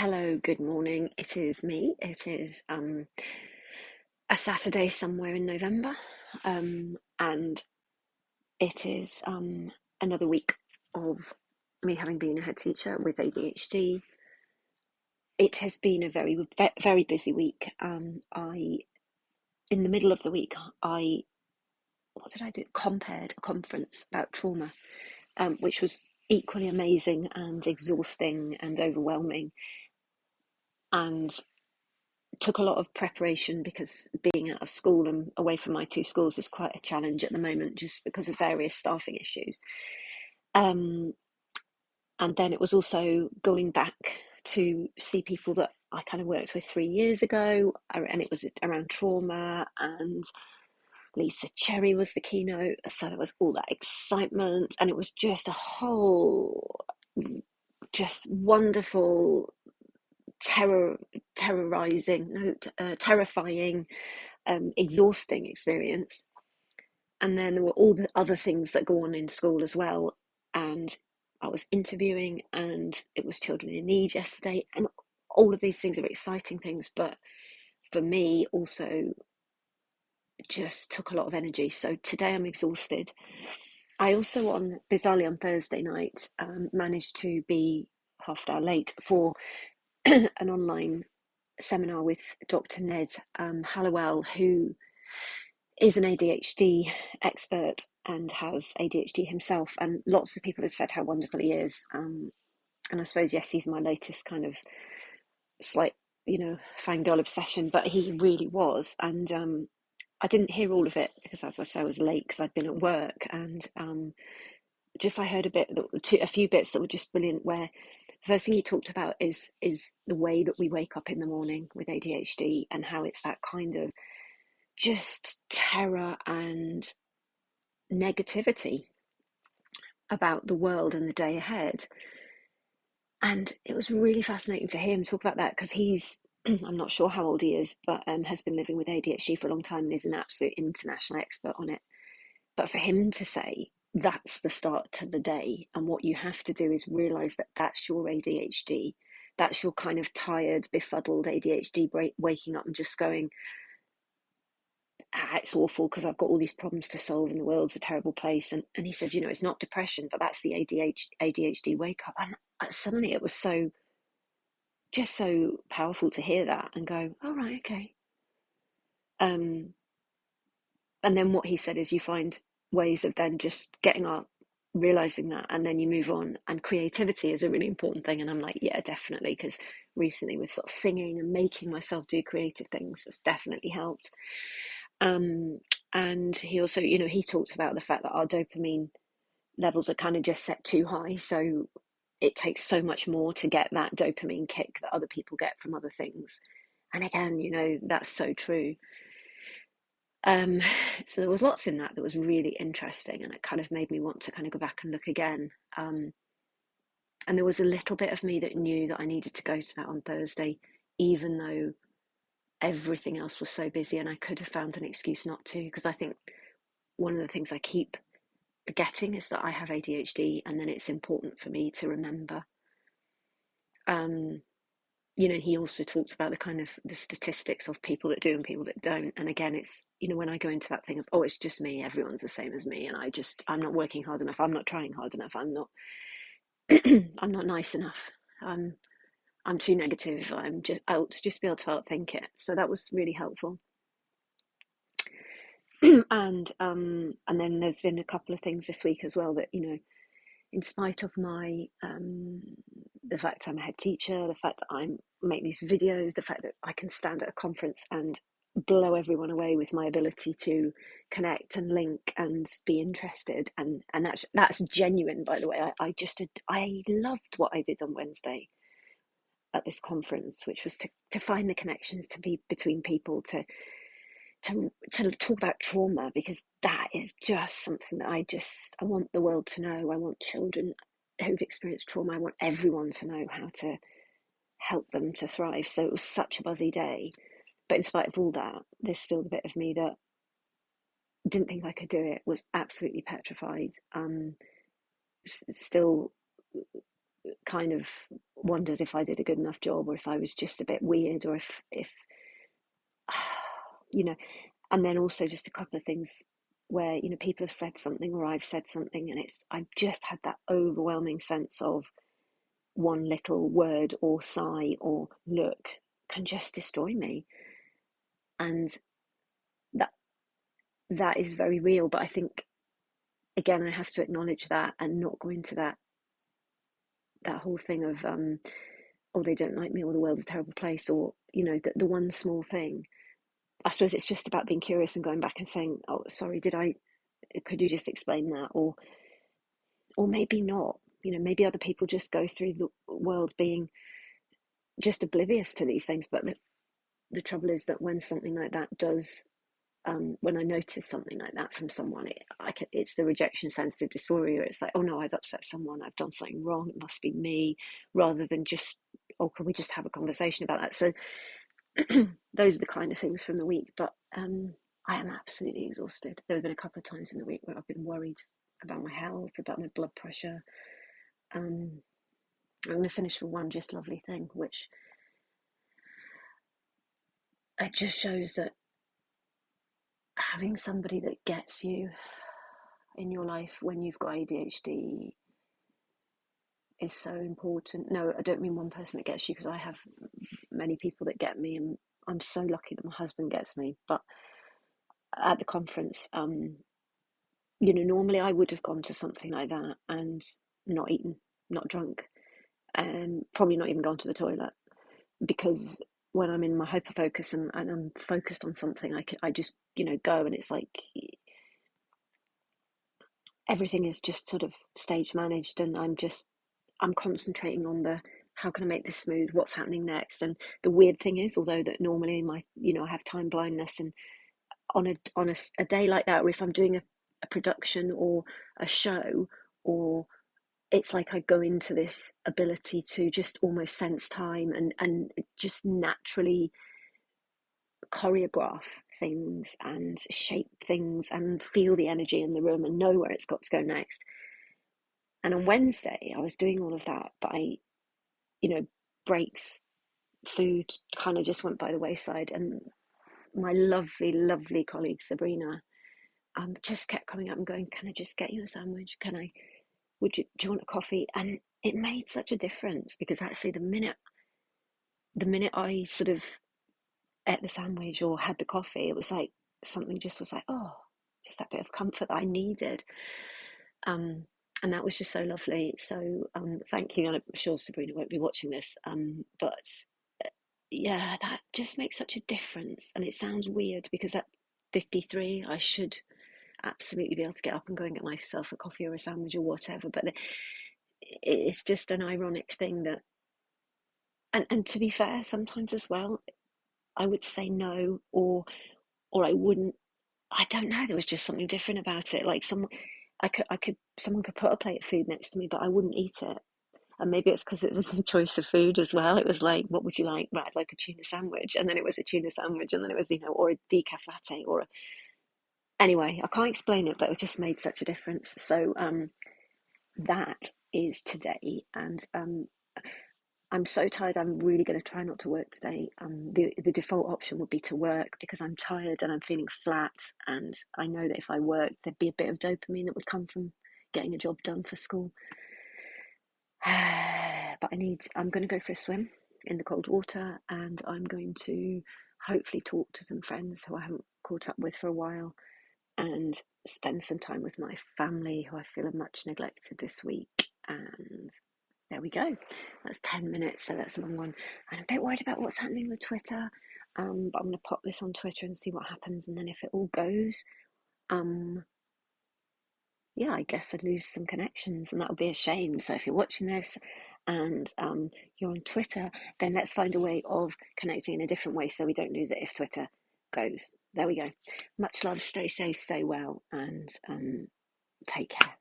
Hello, good morning. It is me. It is a Saturday somewhere in November, and it is another week of me having been a head teacher with ADHD. It has been a very busy week. I In the middle of the week, I what did I do? Compared a conference about trauma, which was equally amazing and exhausting and overwhelming, and took a lot of preparation because being out of school and away from my two schools is quite a challenge at the moment just because of various staffing issues. Um, and then it was also going back to see people that I kind of worked with 3 years ago, and it was around trauma, and Lisa Cherry was the keynote. So there was all that excitement, and it was just a whole, just wonderful, terror, terrorizing, no, terrifying, exhausting experience. And then there were all the other things that go on in school as well. And I was interviewing, and it was children in need yesterday, and all of these things are exciting things, but for me also just took a lot of energy. So today I'm exhausted. I also, on bizarrely on Thursday night, managed to be half an hour late for an online seminar with Dr. Ned Hallowell, who is an ADHD expert and has ADHD himself. And lots of people have said how wonderful he is. And I suppose, yes, he's my latest kind of slight, fangirl obsession, but he really was. And I didn't hear all of it because, as I say, I was late because I'd been at work. And just I heard a few bits that were just brilliant. Where the first thing he talked about is the way that we wake up in the morning with ADHD, and how it's that kind of just terror and negativity about the world and the day ahead. And it was really fascinating to hear him talk about that because he's, I'm not sure how old he is, but has been living with ADHD for a long time and is an absolute international expert on it. But for him to say that's the start to the day, and what you have to do is realize that that's your ADHD, that's your kind of tired, befuddled ADHD waking up and just going, it's awful because I've got all these problems to solve and the world's a terrible place. And he said, it's not depression, but that's the ADHD wake up. And suddenly it was just so powerful to hear that and go, all right, okay. Um, and then what he said is you find ways of then just getting up, realizing that, and then you move on. And creativity is a really important thing. And I'm like, yeah, definitely. Because recently with sort of singing and making myself do creative things, has definitely helped. Um, and he also, he talked about the fact that our dopamine levels are kind of just set too high. So it takes so much more to get that dopamine kick that other people get from other things. And again, that's so true. Um, so there was lots in that was really interesting, and it kind of made me want to kind of go back and look again. And there was a little bit of me that knew that I needed to go to that on Thursday, even though everything else was so busy, and I could have found an excuse not to, because I think one of the things I keep forgetting is that I have ADHD, and then it's important for me to remember. Um, he also talked about the kind of the statistics of people that do and people that don't. And again, it's, when I go into that thing of, oh, it's just me, everyone's the same as me, and I'm not working hard enough, I'm not trying hard enough, I'm not, I'm not nice enough, I'm too negative, I'll just be able to outthink it. So that was really helpful. And then there's been a couple of things this week as well that, in spite of my the fact I'm a head teacher, the fact that I make these videos, the fact that I can stand at a conference and blow everyone away with my ability to connect and link and be interested, and that's genuine, by the way. I loved what I did on Wednesday at this conference, which was to find the connections to be between people, to talk about trauma, because that is just something that I want the world to know. I want children who've experienced trauma, I want everyone to know how to help them to thrive. So it was such a buzzy day, but in spite of all that, there's still the bit of me that didn't think I could do it, was absolutely petrified, still kind of wonders if I did a good enough job, or if I was just a bit weird, or if you know. And then also just a couple of things where, people have said something or I've said something, and I've just had that overwhelming sense of one little word or sigh or look can just destroy me. And that that is very real. But I think, again, I have to acknowledge that and not go into that whole thing of oh, they don't like me, or the world's a terrible place, or the one small thing. I suppose it's just about being curious and going back and saying, oh, sorry, could you just explain that? Or maybe not. Maybe other people just go through the world being just oblivious to these things. But the trouble is that when something like that does, when I notice something like that from someone, it's the rejection sensitive dysphoria. It's like, oh no, I've upset someone, I've done something wrong, it must be me, rather than just, oh, can we just have a conversation about that? So those are the kind of things from the week. But I am absolutely exhausted. There have been a couple of times in the week where I've been worried about my health, about my blood pressure. I'm going to finish with one just lovely thing, which it just shows that having somebody that gets you in your life when you've got ADHD is so important. No, I don't mean one person that gets you, because I have many people that get me, and I'm so lucky that my husband gets me. But at the conference, normally I would have gone to something like that and not eaten, not drunk, and probably not even gone to the toilet, because when I'm in my hyper focus and I'm focused on something, I just go, and it's like everything is just sort of stage managed, and I'm concentrating on the how can I make this smooth, what's happening next. And the weird thing is, although that normally in my I have time blindness, and on a day like that, or if I'm doing a production or a show, or it's like I go into this ability to just almost sense time and just naturally choreograph things and shape things and feel the energy in the room and know where it's got to go next. And on Wednesday, I was doing all of that, but breaks, food kind of just went by the wayside. And my lovely, lovely colleague Sabrina just kept coming up and going, "Can I just get you a sandwich? Do you want a coffee?" And it made such a difference, because actually the minute I sort of ate the sandwich or had the coffee, it was like something just was like, oh, just that bit of comfort that I needed. Um, and that was just so lovely. So thank you. And I'm sure Sabrina won't be watching this, but yeah, that just makes such a difference. And it sounds weird, because at 53, I should absolutely be able to get up and go and get myself a coffee or a sandwich or whatever. But it's just an ironic thing that, and to be fair, sometimes as well, I would say no, or I wouldn't. I don't know. There was just something different about it. Like someone could put a plate of food next to me, but I wouldn't eat it. And maybe it's because it was the choice of food as well. It was like, what would you like? Right, I'd like a tuna sandwich, and then it was a tuna sandwich, and then it was or a decaf latte, anyway. I can't explain it, but it just made such a difference. So that is today, and I'm so tired. I'm really going to try not to work today. The default option would be to work, because I'm tired and I'm feeling flat, and I know that if I worked, there'd be a bit of dopamine that would come from getting a job done for school. But I'm going to go for a swim in the cold water, and I'm going to hopefully talk to some friends who I haven't caught up with for a while, and spend some time with my family, who I feel are much neglected this week. And there we go. That's 10 minutes, so that's a long one. I'm a bit worried about what's happening with Twitter, but I'm going to pop this on Twitter and see what happens. And then if it all goes, yeah, I guess I'd lose some connections, and that would be a shame. So if you're watching this and you're on Twitter, then let's find a way of connecting in a different way so we don't lose it if Twitter goes. There we go. Much love, stay safe, stay well, and take care.